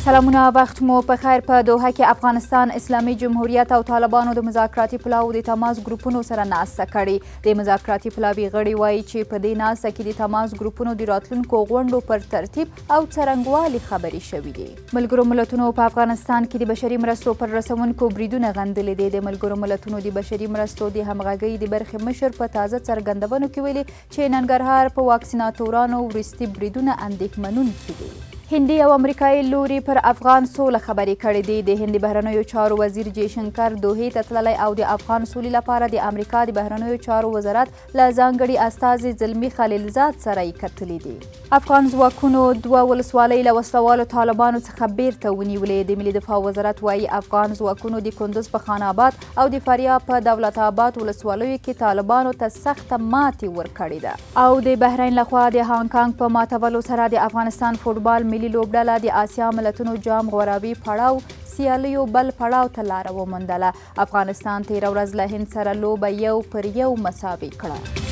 سلامونه، وخت مو په خیر. په دوحه کې افغانستان، اسلامي جمهوریت او طالبانو د مذاکراتي پلاو د تماس ګروپونو سره ناسته کړې. د مذاکراتي پلاوي غړي وایي چې په دې ناسته کې د تماس ګروپونو د راتلونکو غونډو پر ترتیب او څرنګوالي خبرې شوي دي. ملګرو ملتونو په افغانستان کې د بشري مرستو پر رسونکو بریدونه غندلي دي. د ملګرو ملتونو د بشري مرستو د همغږۍ د برخې مشر په تازه څرګندونو کې ویلي چې ننګرهار په واکسیناتورانو وروستي بریدونه اندېښمنونکي دي. هندي او امریکایي لوري پر افغان سوله خبرې کړې دي. د هند بهرنیو چارو وزیر جیشنکر دوحې ته تللی او د افغان سولې لپاره د امریکا د بهرنیو چارو وزارت له ځانګړي استازي زلمي خلیلزاد سره یې کتلي دي. افغان ځواکونو 2 ولسوالۍ له وسلوالو طالبانو څخه بیرته ونیولې. د ملي دفاع وزارت وایي افغان ځواکونو د کندز په خان آباد او د فاریاب په دولت آباد ولسوالیو کې طالبانو ته سخته ماتې ورکړې ده. او د بحرین لخوا د هانګ کانګ په ماتولو سره د افغانستان فوټبال ملي لوبډله د آسیا ملتونو جام غوراوي پړاو سیالیو بل پړاو ته لاره وموندله. افغانستان 13 ورځ له هند سره لوبه 1-1 مساوي کړه.